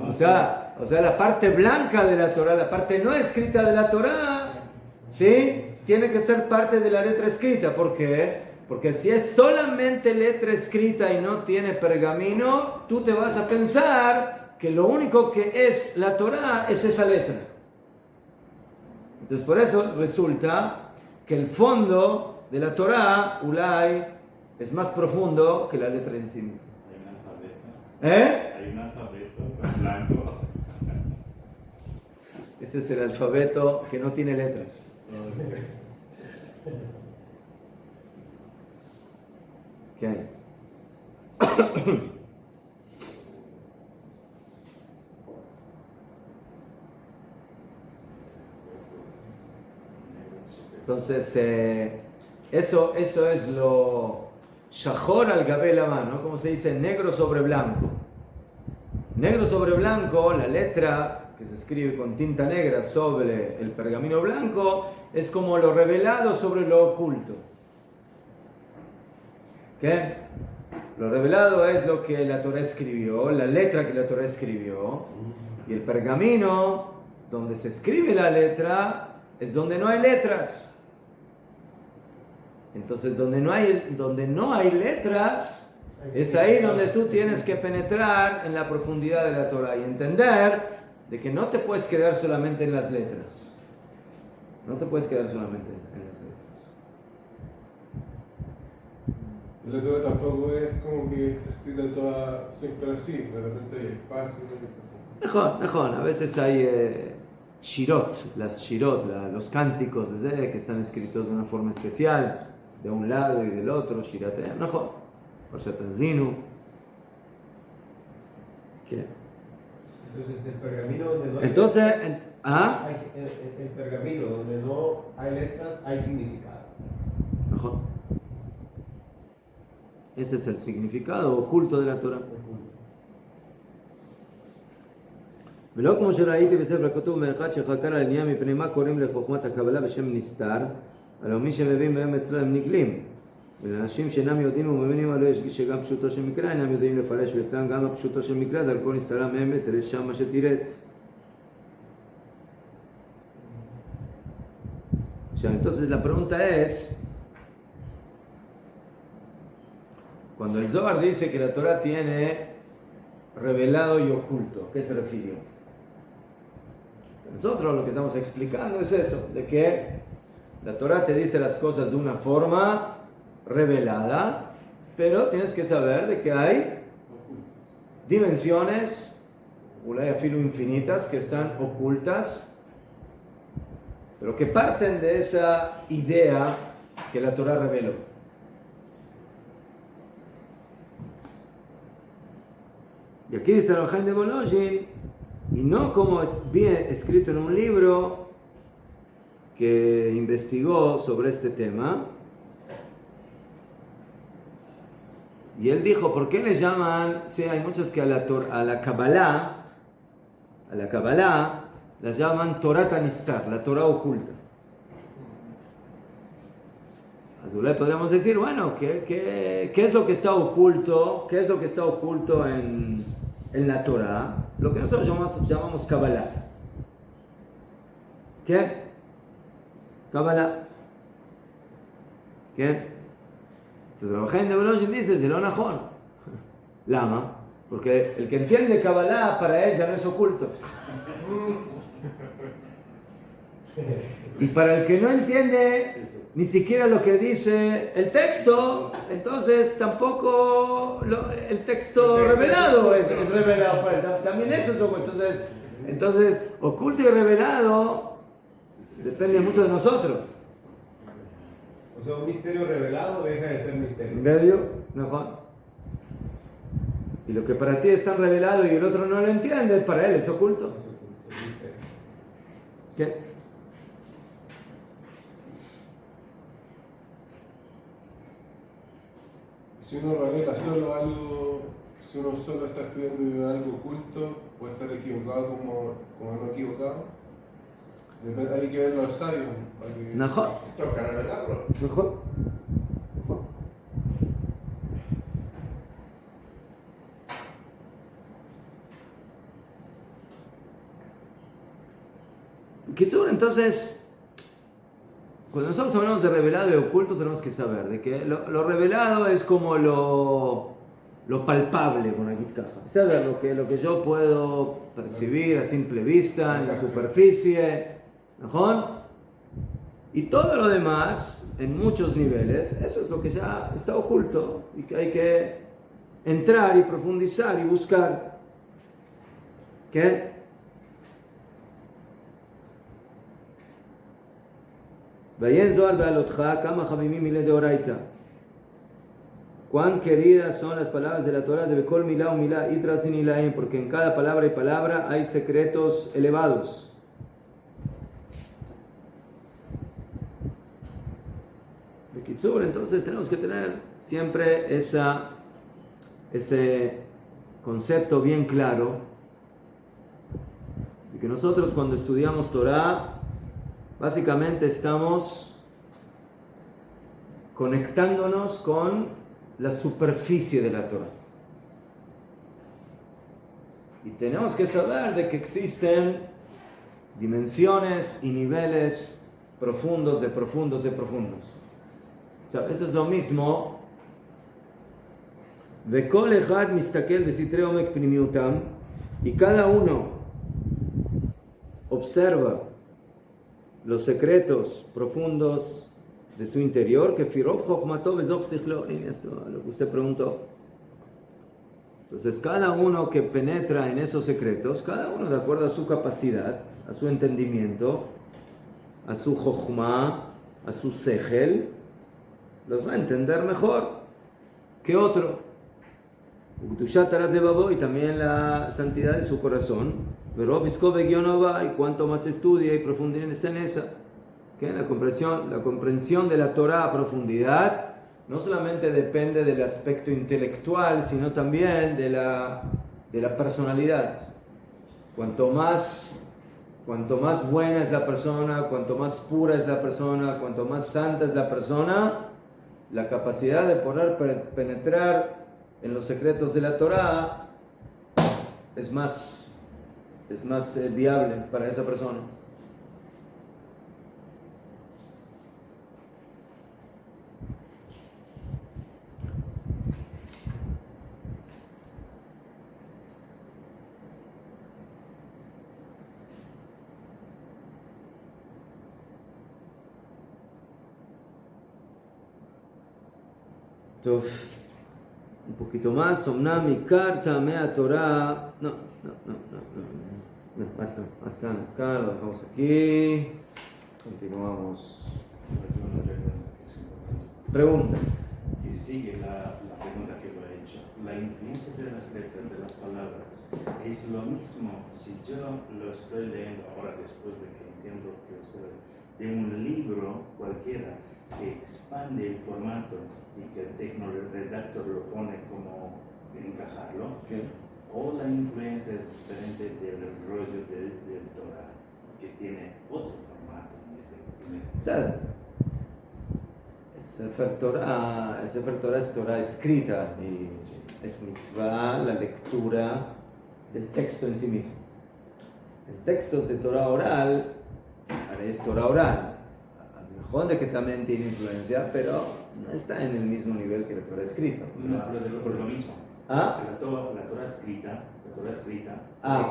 O sea, la parte blanca de la Torah, la parte no escrita de la Torah, ¿sí? Tiene que ser parte de la letra escrita. ¿Por qué? Porque si es solamente letra escrita y no tiene pergamino, tú te vas a pensar que lo único que es la Torah es esa letra. Entonces por eso resulta que el fondo de la Torah, Ulay, es más profundo que la letra en sí misma.
Hay un alfabeto.
¿Eh?
Hay un alfabeto blanco.
Este es el alfabeto que no tiene letras. ¿Qué hay? Entonces, eso es lo shahor al gabé lamán, ¿no? Como se dice, negro sobre blanco. Negro sobre blanco, la letra que se escribe con tinta negra sobre el pergamino blanco, es como lo revelado sobre lo oculto. ¿Qué? Lo revelado es lo que la Torah escribió, la letra que la Torah escribió, y el pergamino, donde se escribe la letra, es donde no hay letras. Entonces, donde no hay letras, es ahí donde tú tienes que penetrar en la profundidad de la Torah y entender de que no te puedes quedar solamente en las letras. No te puedes quedar solamente en las letras.
La Torah tampoco es como que está escrita toda siempre así, de repente hay espacio.
Mejor, a veces hay shirot, los cánticos que están escritos de una forma especial, de un lado y del otro, shiratea, mejor, por Shatanzinu. ¿Qué?
Entonces el pergamino donde no hay
Entonces,
letras,
¿ah?
el pergamino donde no hay letras hay significado.
Mejor. Ese es el significado oculto de la Torah. ולא כמו שראיתי בספר כתוב מאחד שחקר על עניין מפני מה קוראים לחוכמת הקבלה בשם נסתר, הלא מי שמבין בהם אצלו הם נגלים. ולאנשים שאינם יודעים ומבינים הלא יש שגם פשוטו של מקרא אינם יודעים לפרש ואצלם גם הפשוטו של מקרא דרכו נסתרה מהם ותרש שם מה שתירץ. Entonces la pregunta es, cuando el Zohar dice que la Torah tiene revelado y oculto, ¿a qué se refirió? Nosotros lo que estamos explicando es eso, de que la Torah te dice las cosas de una forma revelada, pero tienes que saber de que hay dimensiones ulay afilo infinitas, que están ocultas, pero que parten de esa idea que la Torah reveló. Y aquí dice el Haim de Volozhin, y no como es bien escrito en un libro que investigó sobre este tema. Y él dijo, ¿por qué le llaman? Sí, hay muchos que a la Kabbalah la llaman Torah Tanistar, la Torah oculta. Azulay podríamos decir, bueno, ¿qué es lo que está oculto? ¿Qué es lo que está oculto en la Torah? Lo que nosotros llamamos Kabbalah. ¿Qué? Kabbalah. ¿Qué? Entonces, el Haim de Volozhin dice, de lo najón. Lama, porque el que entiende Kabbalah para él ya no es oculto. Y para el que no entiende ni siquiera lo que dice el texto, entonces tampoco el texto revelado es revelado para él. También eso es oculto. Entonces, oculto y revelado depende mucho de nosotros.
O sea, un misterio revelado deja de ser misterio.
En medio, mejor. Y lo que para ti es tan revelado y el otro no lo entiende, para él es oculto. ¿Qué?
Si uno revela solo algo, si uno solo está estudiando algo oculto, puede estar equivocado como no equivocado. Depende, hay que ver los sabios.
Mejor.
Toca revelarlo.
Mejor. Kitzur, entonces, cuando nosotros hablamos de revelado y oculto, tenemos que saber de que lo revelado es como lo palpable con aquí caja. Saber lo que yo puedo percibir a simple vista, en la superficie, ¿no? Y todo lo demás, en muchos niveles, eso es lo que ya está oculto y que hay que entrar y profundizar y buscar. ¿Qué? Vayen Zohar be'alotcha kama chavimim milei deoraita. Cuán queridas son las palabras de la Torah de Bekol milá o milá itra sin ilaim, porque en cada palabra y palabra hay secretos elevados. De Kitzur, entonces tenemos que tener siempre ese concepto bien claro de que nosotros cuando estudiamos Torah básicamente estamos conectándonos con la superficie de la Torah. Y tenemos que saber de que existen dimensiones y niveles profundos de profundos de profundos. O sea, eso es lo mismo. Vekol echad mistakel besitrei omek pnimiutam, y cada uno observa los secretos profundos de su interior, que firov chochmato vezov sichlo, esto lo que usted preguntó. Entonces, cada uno que penetra en esos secretos, cada uno de acuerdo a su capacidad, a su entendimiento, a su chochma, a su sechel, los va a entender mejor que otro. Y también la santidad de su corazón. Y cuanto más estudia y profundiza en esa, que la comprensión de la Torah a profundidad no solamente depende del aspecto intelectual, sino también de la personalidad. Cuanto más buena es la persona, cuanto más pura es la persona, cuanto más santa es la persona, la capacidad de poder penetrar en los secretos de la Torah es más viable para esa persona. Entonces, un poquito más. Omnam ikar tamei Torah. No. Acá, lo dejamos aquí. Continuamos. Pregunta.
Que sigue la pregunta que lo he hecho. La influencia de las letras, de las palabras, es lo mismo si yo lo estoy leyendo ahora después de que entiendo que estoy de un libro cualquiera que expande el formato y que el tecnoredactor lo pone como encajarlo, o la influencia es diferente del rollo del Torah, que tiene otro formato en este
¿Sabes? El Sefer Torah es Torah escrita y es mitzvah la lectura del texto en sí mismo. El texto es de Torah oral, es Torah oral. Mejor de que también tiene influencia, pero no está en el mismo nivel que la Torah escrita.
No, por lo mismo.
¿Ah?
La Torah escrita.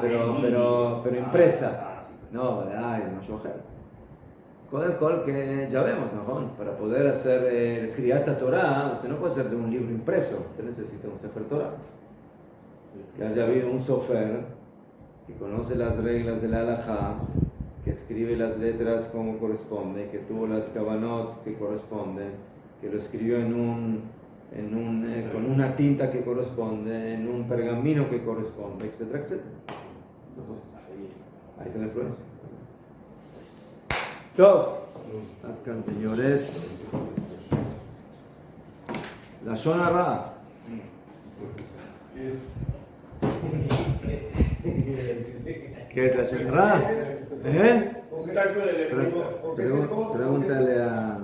Pero impresa.
Sí.
No, de Moshocher. Col que ya vemos, ¿no? Para poder hacer el Kriyat Torah, usted no puede hacer de un libro impreso, usted necesita un Sefer Torah. Que haya habido un sofer que conoce las reglas de la halajá, que escribe las letras como corresponde, que tuvo las kavanot que corresponden, que lo escribió con una tinta que corresponde, en un pergamino que corresponde, etcétera, etcétera.
Entonces,
Ahí está la influencia. Top. Acá, señores. La Shon Hara. ¿Qué es la Shon Hara? Pregúntale a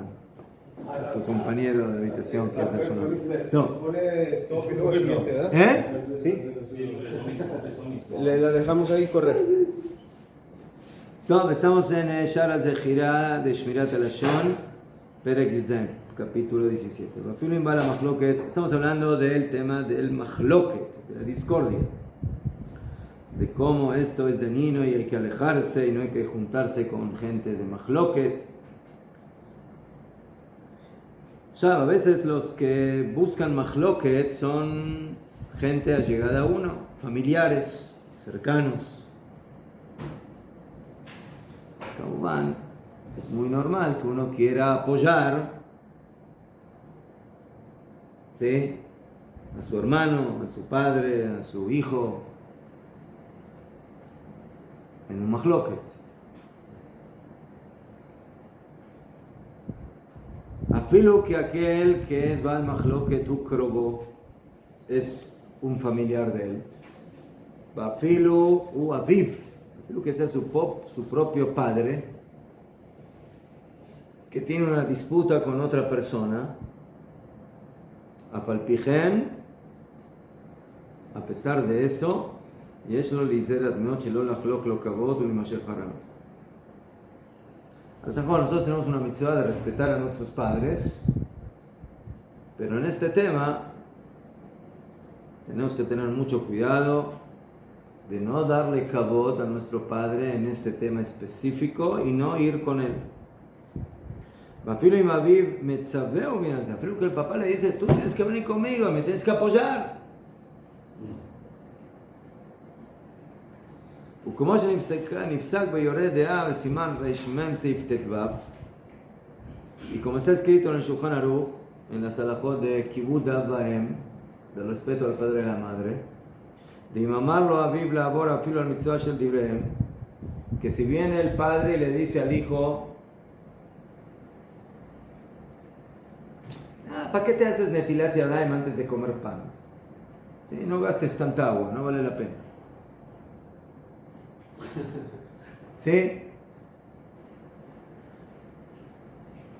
tu compañero de habitación qué es la Shon Hara. No.
¿Sí? La dejamos ahí correr.
Estamos en Shara Zehira de Shmirat Lashon, Perek Yudzayin, capítulo 17. Estamos hablando del tema del Mahloket, de la discordia, de cómo esto es dañino y hay que alejarse y no hay que juntarse con gente de Mahloket. Ya, a veces los que buscan Mahloket son gente allegada a uno, familiares, cercanos. Kaubán, es muy normal que uno quiera apoyar, ¿sí?, a su hermano, a su padre, a su hijo en un mahloket. Afilo que aquel que es Baal mahloket ukrobo es un familiar de él. Afilo u aviv, que sea su propio padre, que tiene una disputa con otra persona, a pesar de eso, nosotros tenemos una mitzvah de respetar a nuestros padres, pero en este tema tenemos que tener mucho cuidado de no darle kavod a nuestro padre en este tema específico y no ir con él. Afilo que el papá le dice, tú tienes que venir conmigo, me tienes que apoyar. Y como está escrito en el Shulchan Aruch, en las halajot de Kibud Av Va'em, del respeto al padre y a la madre, de imamarlo a Aviv labor afilo al mitzvah shel divrehem, que si viene el padre y le dice al hijo, ¿para qué te haces netilat yadayim antes de comer pan? ¿Sí? No gastes tanta agua, no vale la pena. ¿Sí?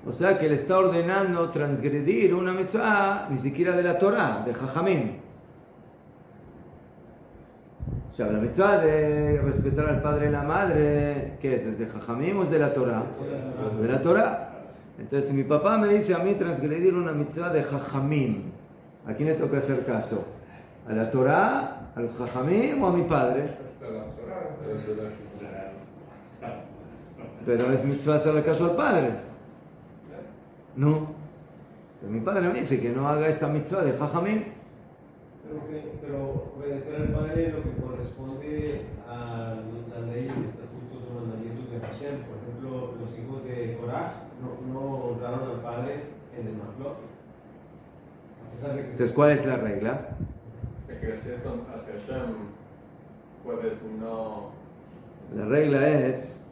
O sea que le está ordenando transgredir una mitzvah ni siquiera de la Torah, de Jajamim. O sea, la mitzvah de respetar al padre y la madre, ¿qué es? ¿Es de Jajamim o es de la Torah? De la Torah. Entonces, si mi papá me dice a mí transgredir una mitzvah de Jajamim, ¿a quién le toca hacer caso? ¿A la Torah, a los Jajamim o a mi padre? Pero es mitzvah hacerle caso al padre. No. Pero mi padre me dice que no haga esta mitzvah de Jajamim.
Pero obedecer al Padre lo que corresponde a las leyes y estatutos o mandamientos de Hashem. Por ejemplo, los hijos de Korah no honraron al Padre en el Mahlot. A pesar de que
Entonces, ¿cuál es la regla?
Es que hacia Hashem puedes no.
La regla es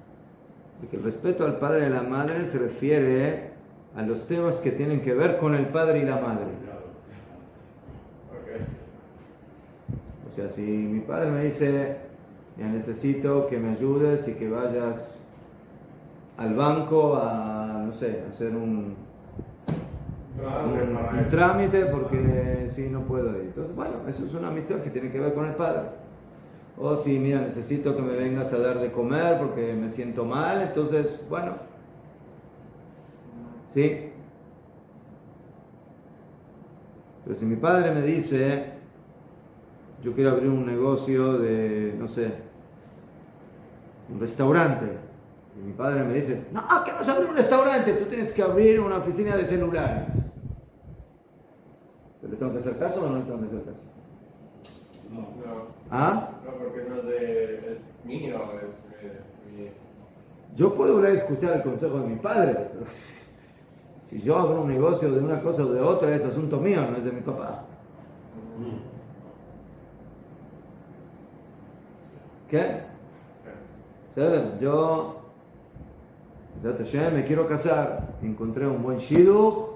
que el respeto al padre y a la madre se refiere a los temas que tienen que ver con el padre y la madre.
Okay.
O sea, si mi padre me dice, ya necesito que me ayudes y que vayas al banco a, no sé, hacer un trámite porque si no puedo ir. Entonces, bueno, eso es una mitzvah que tiene que ver con el padre. O si, mira, necesito que me vengas a dar de comer porque me siento mal, entonces, bueno, sí. Pero si mi padre me dice, yo quiero abrir un negocio de, no sé, un restaurante, y mi padre me dice, no, ¿qué vas a abrir un restaurante? Tú tienes que abrir una oficina de celulares. ¿Le tengo que hacer caso o no le tengo que hacer caso?
No.
¿Ah?
No, porque no es mío, es mi.
Yo puedo escuchar el consejo de mi padre, pero si yo abro un negocio de una cosa o de otra, es asunto mío, no es de mi papá. ¿Qué? Yo me quiero casar, encontré un buen shidduch,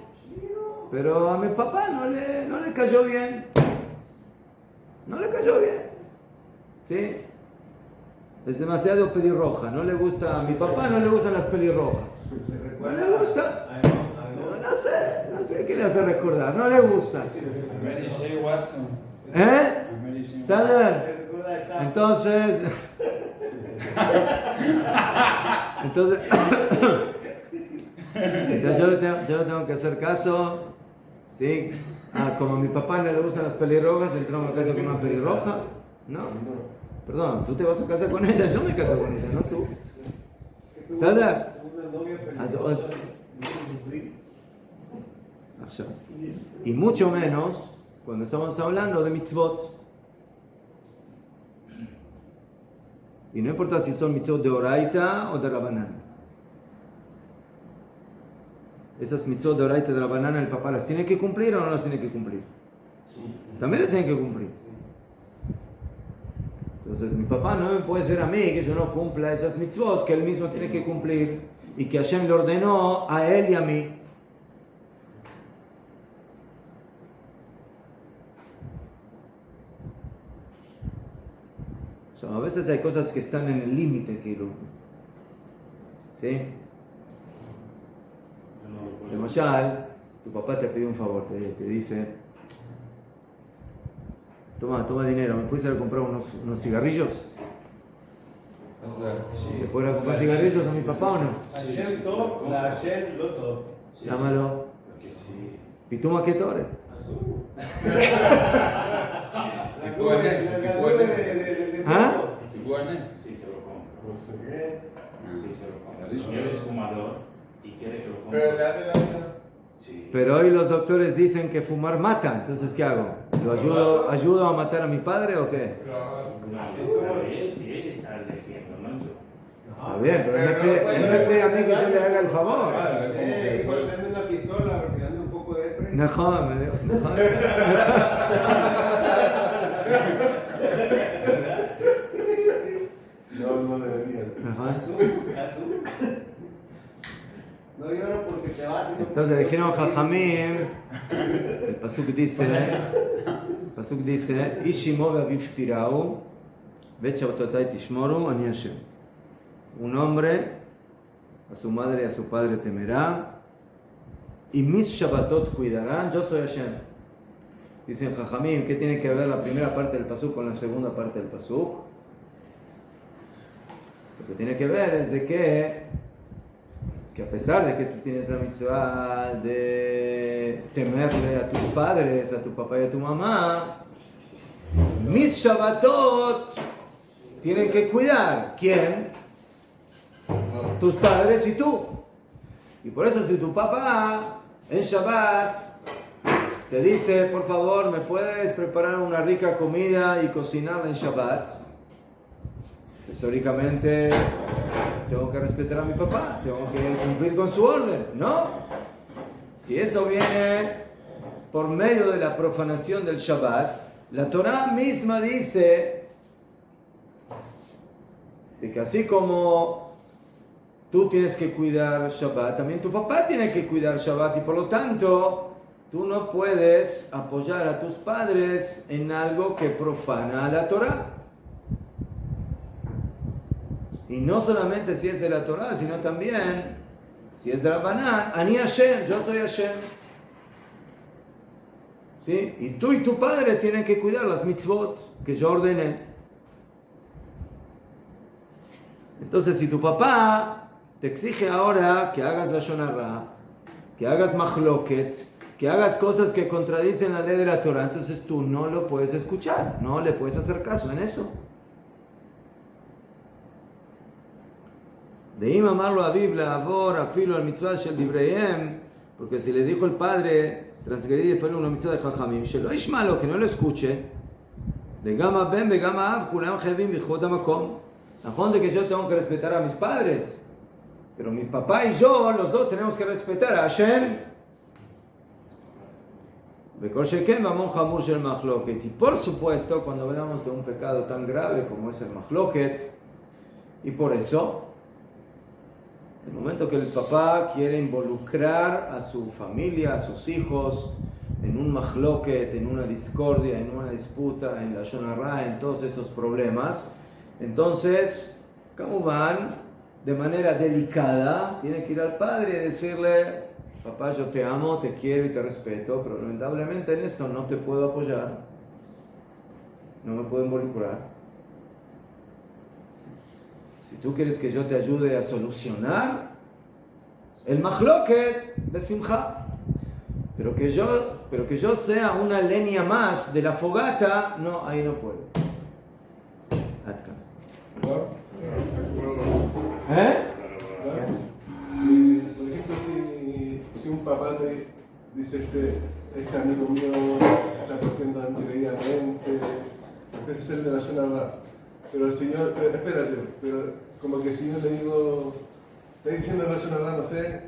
pero a mi papá no le cayó bien. No le cayó bien. ¿Sí? Es demasiado pelirroja. No le gusta, a mi papá no le gustan las pelirrojas. No le gusta. No sé qué le hace recordar. No le gusta.
Mary J. Watson.
¿Eh?
Mary J.
¿Saben? Entonces yo le tengo que hacer caso. ¿Sí? Como a mi papá no le gustan las pelirrojas, entró a una casa con una pelirroja. No, perdón, tú te vas a casar con ella, yo me caso con ella, no tú. ¿Sada? Y mucho menos cuando estamos hablando de mitzvot. Y no importa si son mitzvot de Oraita o de Rabanán. Esas mitzvot de Oraita y de Rabanán, el papá las tiene que cumplir o no las tiene que cumplir. También las tiene que cumplir. Entonces mi papá no me puede decir a mí que yo no cumpla esas mitzvot que él mismo tiene que cumplir y que Hashem le ordenó a él y a mí. O sea, a veces hay cosas que están en el límite, ¿sí? De Mashal, tu papá te pide un favor, te dice, toma dinero, ¿me puedes ir a comprar unos cigarrillos? ¿Le puedo ir a comprar cigarrillos a mi papá o no?
Hashem top, la Hashem lo top.
Llámalo. Pituma que tore. ¿Ah?
Sí, se lo compro. Sí, se lo compro. Si él es fumador y quiere que lo compre.
Pero le hace daño.
Sí.
Pero hoy los doctores dicen que fumar mata, entonces ¿qué hago? ¿Lo ayudo a matar a mi padre o qué?
No, es como él está eligiendo, no yo.
Está bien, pero él me pide a mí que yo le haga el favor.
Hijo, prende una pistola porque anda un poco de depre.
Mejor.
No debería.
No lloro porque te vas.
Entonces dijeron Jajamim, el pasuk dice, Ishimo ve'aviftirau, ve'chavtotai tishmoru ani Hashem. Un hombre a su madre y a su padre temerá, y mis Shabbatot cuidarán, yo soy Hashem. Dicen Jajamim, ¿qué tiene que ver la primera parte del pasuk con la segunda parte del pasuk? Lo que tiene que ver es de que a pesar de que tú tienes la mitzvah de temerle a tus padres, a tu papá y a tu mamá, mis Shabbatot tienen que cuidar. ¿Quién? Tus padres y tú. Y por eso si tu papá en Shabbat te dice, por favor, ¿me puedes preparar una rica comida y cocinarla en Shabbat? Históricamente, tengo que respetar a mi papá, tengo que cumplir con su orden, ¿no? Si eso viene por medio de la profanación del Shabbat, la Torah misma dice de que así como tú tienes que cuidar Shabbat, también tu papá tiene que cuidar Shabbat y por lo tanto tú no puedes apoyar a tus padres en algo que profana a la Torah. Y no solamente si es de la Torah, sino también si es de Rabbanán, Ani Hashem, yo soy Hashem. ¿Sí? Y tú y tu padre tienen que cuidar las mitzvot que yo ordené. Entonces, si tu papá te exige ahora que hagas Lashon Hara, que hagas Machloket, que hagas cosas que contradicen la ley de la Torah, entonces tú no lo puedes escuchar, no le puedes hacer caso en eso. Deim amarlo a Biblia, avor, afilo al mitzvah shel divreihem, porque si le dijo el padre, transgredir y fue una mitzvah de Jajamim, shelo ish malo, que no lo escuche, de gama ben, de gama av, kulam chevim bichot hamakom. Najón de que yo tengo que respetar a mis padres, pero mi papá y yo, los dos, tenemos que respetar a Hashem. Bekol sheken vamon hamur shel machloket. Y por supuesto, cuando hablamos de un pecado tan grave como es el machloket, y por eso, el momento que el papá quiere involucrar a su familia, a sus hijos, en un machloket, en una discordia, en una disputa, en la Lashon Hara, en todos esos problemas, entonces, ¿cómo van? De manera delicada, tiene que ir al padre y decirle, papá, yo te amo, te quiero y te respeto, pero lamentablemente en esto no te puedo apoyar, no me puedo involucrar. Si tú quieres que yo te ayude a solucionar el machloket, besimcha. Pero que yo sea una leña más de la fogata, no, ahí no puedo. Atka. ¿Eh?
Por ejemplo, si un papá te dice, este amigo mío se está portando antideudamente, empieza a hacer relación a hablar. Pero el señor, espérate, pero como que si yo le digo, está diciendo relación a hablar, no sé,